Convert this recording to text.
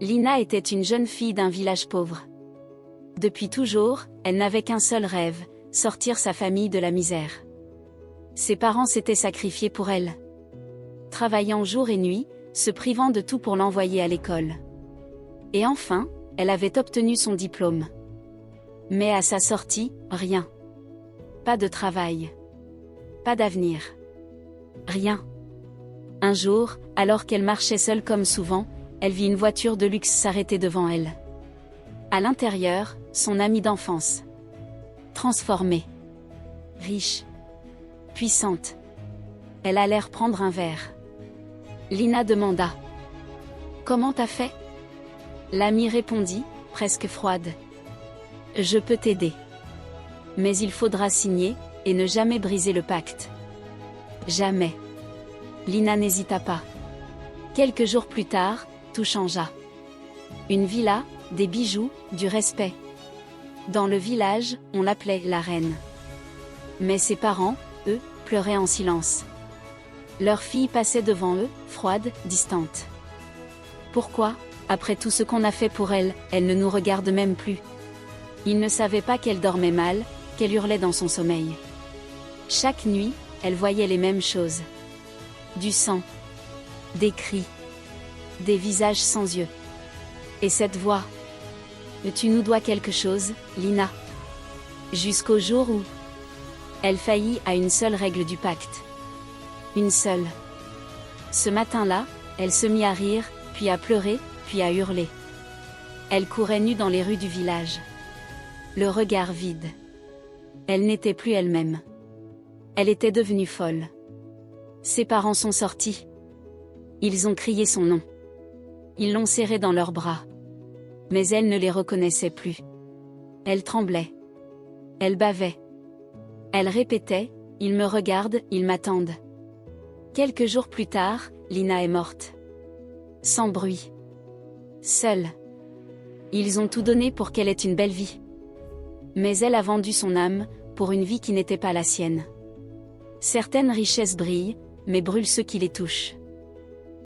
Lina était une jeune fille d'un village pauvre. Depuis toujours, elle n'avait qu'un seul rêve, sortir sa famille de la misère. Ses parents s'étaient sacrifiés pour elle, travaillant jour et nuit, se privant de tout pour l'envoyer à l'école. Et enfin, elle avait obtenu son diplôme. Mais à sa sortie, rien. Pas de travail. Pas d'avenir. Rien. Un jour, alors qu'elle marchait seule comme souvent, elle vit une voiture de luxe s'arrêter devant elle. À l'intérieur, son amie d'enfance. Transformée. Riche. Puissante. Elle allait reprendre un verre. Lina demanda. « Comment t'as fait ?» L'amie répondit, presque froide. « Je peux t'aider. Mais il faudra signer, et ne jamais briser le pacte. » Jamais. Lina n'hésita pas. Quelques jours plus tard, tout changea. Une villa, des bijoux, du respect. Dans le village, on l'appelait la reine. Mais ses parents, eux, pleuraient en silence. Leur fille passait devant eux, froide, distante. Pourquoi, après tout ce qu'on a fait pour elle, elle ne nous regarde même plus? Ils ne savaient pas qu'elle dormait mal, qu'elle hurlait dans son sommeil. Chaque nuit, elle voyait les mêmes choses. Du sang. Des cris. Des visages sans yeux. Et cette voix. Tu nous dois quelque chose, Lina. Jusqu'au jour où elle faillit à une seule règle du pacte. Une seule. Ce matin-là, elle se mit à rire, puis à pleurer, puis à hurler. Elle courait nue dans les rues du village. Le regard vide. Elle n'était plus elle-même. Elle était devenue folle. Ses parents sont sortis. Ils ont crié son nom. Ils l'ont serrée dans leurs bras. Mais elle ne les reconnaissait plus. Elle tremblait. Elle bavait. Elle répétait, « Ils me regardent, ils m'attendent. » Quelques jours plus tard, Lina est morte. Sans bruit. Seule. Ils ont tout donné pour qu'elle ait une belle vie. Mais elle a vendu son âme, pour une vie qui n'était pas la sienne. Certaines richesses brillent, mais brûlent ceux qui les touchent.